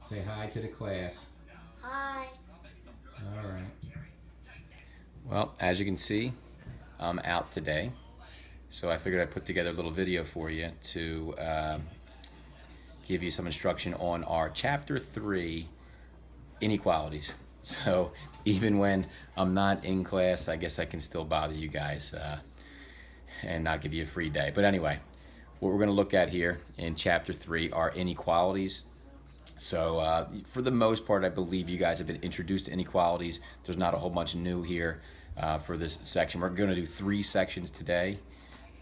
Say hi to the class. Hi. All right. Well, as you can see, I'm out today. So I figured I'd put together a little video for you to give you some instruction on our Chapter 3 Inequalities. So even when I'm not in class, I guess I can still bother you guys and not give you a free day. But anyway, what we're going to look at here in Chapter 3 are inequalities. So for the most part, I believe you guys have been introduced to inequalities. There's not a whole bunch new here for this section. We're going to do 3 sections today.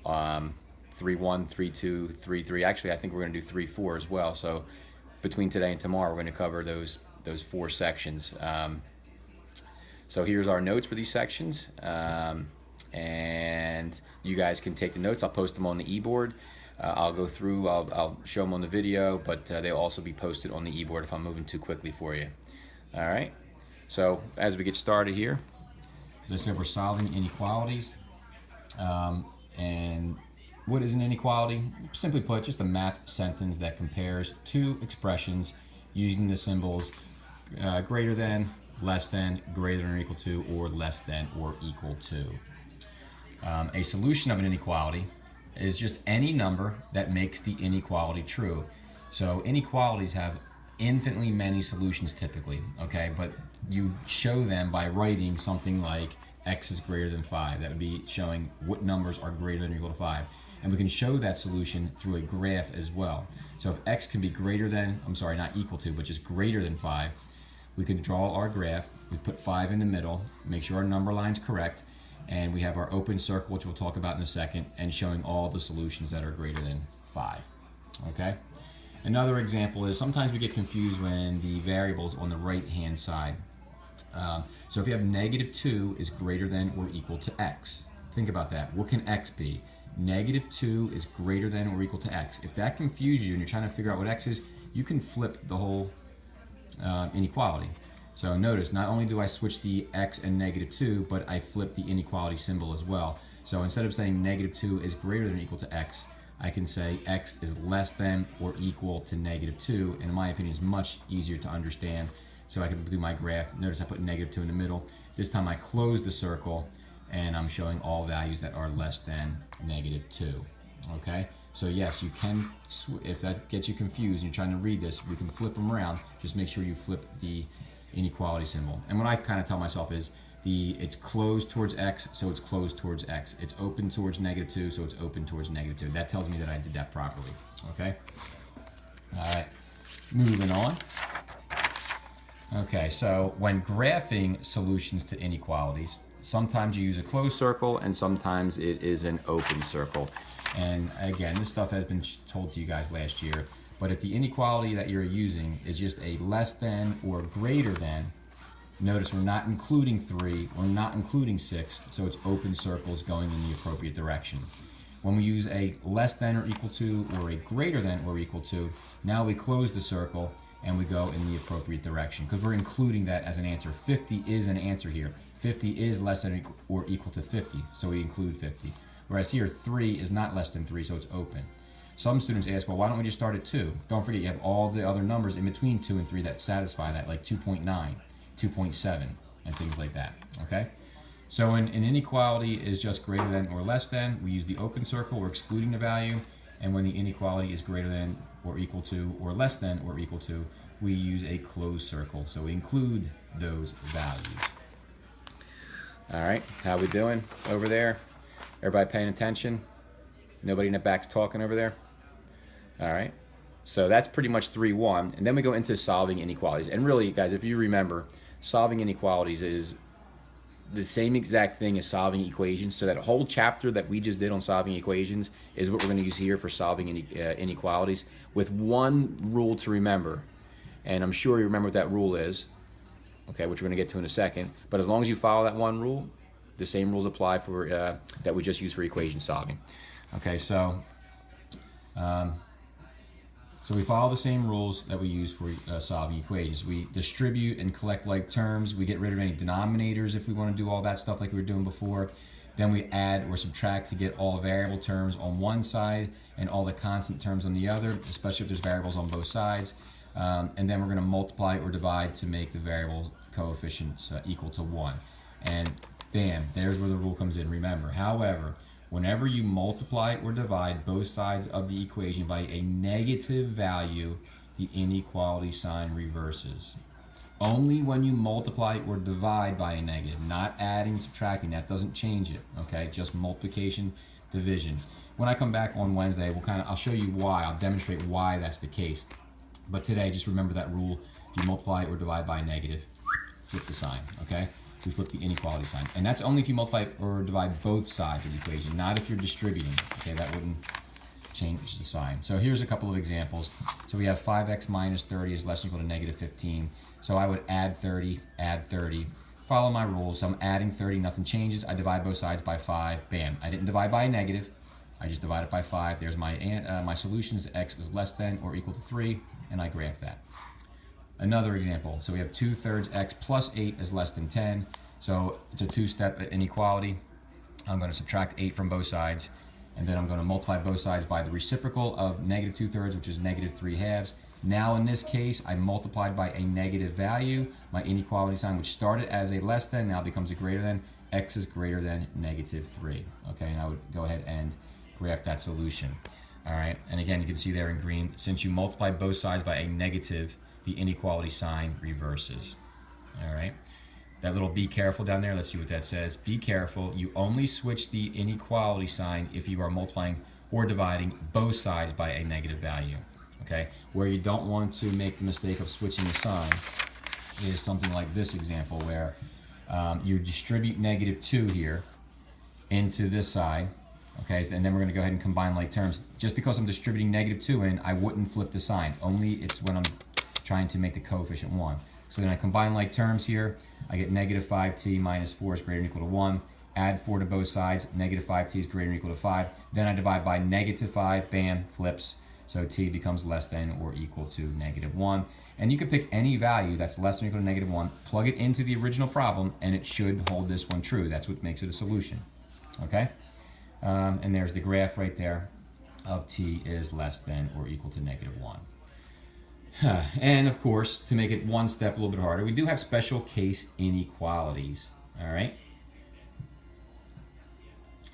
3-1, 3-2, 3-3. Actually, I think we're going to do 3-4 as well. So between today and tomorrow, we're going to cover those 4 sections. So here's our notes for these sections. And you guys can take the notes. I'll post them on the e-board. I'll go through, I'll show them on the video, but they'll also be posted on the e-board if I'm moving too quickly for you. All right, so as we get started here, as I said, we're solving inequalities. And what is an inequality? Simply put, just a math sentence that compares two expressions using the symbols greater than, less than, greater than or equal to, or less than or equal to. A solution of an inequality is just any number that makes the inequality true. So inequalities have infinitely many solutions typically, okay? But you show them by writing something like x is greater than 5. That would be showing what numbers are greater than or equal to 5. And we can show that solution through a graph as well. So if x can be greater than, I'm sorry, not equal to, but just greater than 5, we can draw our graph. We put 5 in the middle, make sure our number line's correct, and we have our open circle, which we'll talk about in a second, and showing all the solutions that are greater than 5. Okay? Another example is sometimes we get confused when the variable's on the right-hand side. So if you have negative 2 is greater than or equal to x. Think about that. What can x be? Negative 2 is greater than or equal to x. If that confuses you and you're trying to figure out what x is, you can flip the whole inequality. So notice, not only do I switch the x and negative 2, but I flip the inequality symbol as well. So instead of saying negative 2 is greater than or equal to x, I can say x is less than or equal to negative 2, and in my opinion, it's much easier to understand. So I can do my graph. Notice I put negative 2 in the middle. This time I close the circle, and I'm showing all values that are less than negative 2. Okay? So yes, you can, if that gets you confused and you're trying to read this, we can flip them around. Just make sure you flip the inequality symbol. And what I kind of tell myself is it's closed towards x, so it's closed towards x. It's open towards negative 2, so it's open towards negative 2. That tells me that I did that properly. Okay? All right. Moving on. Okay, so when graphing solutions to inequalities, sometimes you use a closed circle and sometimes it is an open circle. And again, this stuff has been told to you guys last year. But if the inequality that you're using is just a less than or greater than, notice we're not including 3, we're not including 6, so it's open circles going in the appropriate direction. When we use a less than or equal to or a greater than or equal to, now we close the circle and we go in the appropriate direction because we're including that as an answer. 50 is an answer here. 50 is less than or equal to 50, so we include 50. Whereas here, 3 is not less than 3, so it's open. Some students ask, well, why don't we just start at 2? Don't forget, you have all the other numbers in between 2 and 3 that satisfy that, like 2.9, 2.7, and things like that, okay? So when an inequality is just greater than or less than, we use the open circle, we're excluding the value, and when the inequality is greater than or equal to or less than or equal to, we use a closed circle, so we include those values. All right, how we doing over there? Everybody paying attention? Nobody in the back's talking over there? All right. So that's pretty much 3-1. And then we go into solving inequalities. And really, guys, if you remember, solving inequalities is the same exact thing as solving equations. So that whole chapter that we just did on solving equations is what we're going to use here for solving inequalities with one rule to remember. And I'm sure you remember what that rule is, okay, which we're going to get to in a second. But as long as you follow that one rule, the same rules apply for that we just used for equation solving. Okay, so we follow the same rules that we use for solving equations. We distribute and collect like terms. We get rid of any denominators if we want to do all that stuff like we were doing before. Then we add or subtract to get all variable terms on one side and all the constant terms on the other, especially if there's variables on both sides. And then we're going to multiply or divide to make the variable coefficients equal to 1. And bam, there's where the rule comes in. Remember, however, whenever you multiply or divide both sides of the equation by a negative value, the inequality sign reverses. Only when you multiply or divide by a negative, not adding, subtracting. That doesn't change it, okay? Just multiplication, division. When I come back on Wednesday, I'll show you why. I'll demonstrate why that's the case. But today, just remember that rule. If you multiply or divide by a negative, flip the sign, okay? We flip the inequality sign. And that's only if you multiply or divide both sides of the equation, not if you're distributing, okay? That wouldn't change the sign. So here's a couple of examples. So we have 5x minus 30 is less than or equal to negative 15. So I would add 30, follow my rules. So I'm adding 30, nothing changes. I divide both sides by 5, bam. I didn't divide by a negative. I just divided by 5. There's my solution is x is less than or equal to 3, and I graph that. Another example, so we have 2/3 x plus 8 is less than 10. So it's a two-step inequality. I'm going to subtract 8 from both sides, and then I'm going to multiply both sides by the reciprocal of negative 2/3, which is negative 3/2. Now in this case, I multiplied by a negative value. My inequality sign, which started as a less than, now becomes a greater than. X is greater than negative 3. Okay, and I would go ahead and graph that solution. All right, and again, you can see there in green, since you multiply both sides by a negative, the inequality sign reverses. All right, that little be careful down there, let's see what that says. Be careful, you only switch the inequality sign if you are multiplying or dividing both sides by a negative value. Okay, where you don't want to make the mistake of switching the sign is something like this example where you distribute negative 2 here into this side. Okay, and then we're going to go ahead and combine like terms. Just because I'm distributing negative 2 in, I wouldn't flip the sign. Only it's when I'm trying to make the coefficient 1. So then I combine like terms here. I get negative 5t minus 4 is greater than or equal to 1. Add 4 to both sides. Negative 5t is greater than or equal to 5. Then I divide by negative 5. Bam, flips. So t becomes less than or equal to negative 1. And you can pick any value that's less than or equal to negative 1, plug it into the original problem, and it should hold this one true. That's what makes it a solution. Okay? And there's the graph right there of t is less than or equal to negative 1. And of course, to make it one step a little bit harder, we do have special case inequalities. All right?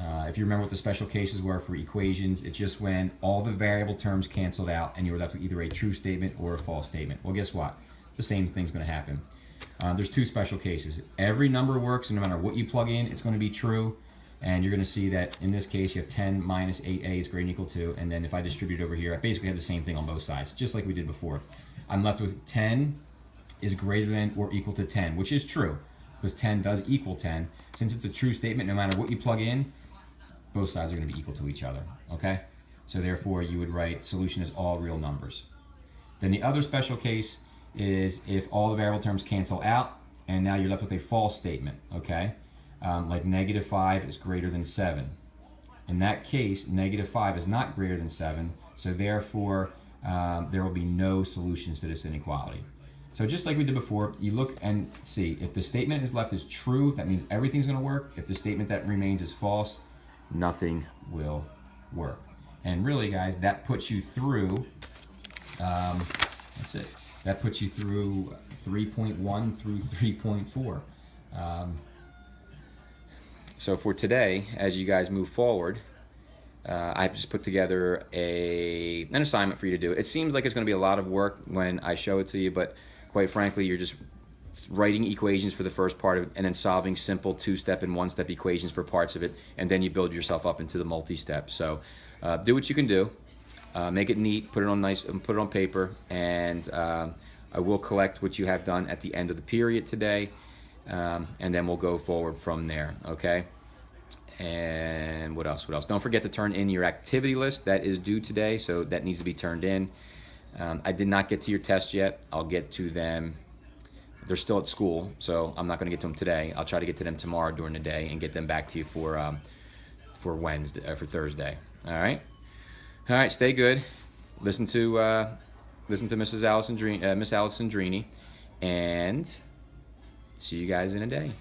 If you remember what the special cases were for equations, it's just when all the variable terms canceled out and you were left with either a true statement or a false statement. Well, guess what? The same thing's going to happen. There's two special cases. Every number works, and no matter what you plug in, it's going to be true. And you're going to see that in this case, you have 10 minus 8a is greater than or equal to. And then if I distribute over here, I basically have the same thing on both sides, just like we did before. I'm left with 10 is greater than or equal to 10, which is true, because 10 does equal 10. Since it's a true statement, no matter what you plug in, both sides are going to be equal to each other, okay? So therefore, you would write solution is all real numbers. Then the other special case is if all the variable terms cancel out, and now you're left with a false statement, okay? Like negative 5 is greater than 7. In that case, negative 5 is not greater than 7, so therefore, there will be no solutions to this inequality. So just like we did before, you look and see if the statement is left as true, that means everything's going to work. If the statement that remains is false, nothing will work. And really, guys, that puts you through, that's it. That puts you through 3.1 through 3.4. So for today, as you guys move forward, I've just put together an assignment for you to do. It seems like it's going to be a lot of work when I show it to you, but quite frankly, you're just writing equations for the first part of it and then solving simple two-step and one-step equations for parts of it, and then you build yourself up into the multi-step. So do what you can do. Make it neat, put it on nice, put it on paper, and I will collect what you have done at the end of the period today, and then we'll go forward from there, okay? And what else? What else? Don't forget to turn in your activity list. That is due today, so that needs to be turned in. I did not get to your test yet. I'll get to them. They're still at school, so I'm not going to get to them today. I'll try to get to them tomorrow during the day and get them back to you for Wednesday, for Thursday. All right. All right. Stay good. Listen to Miss Allison Drini, and see you guys in a day.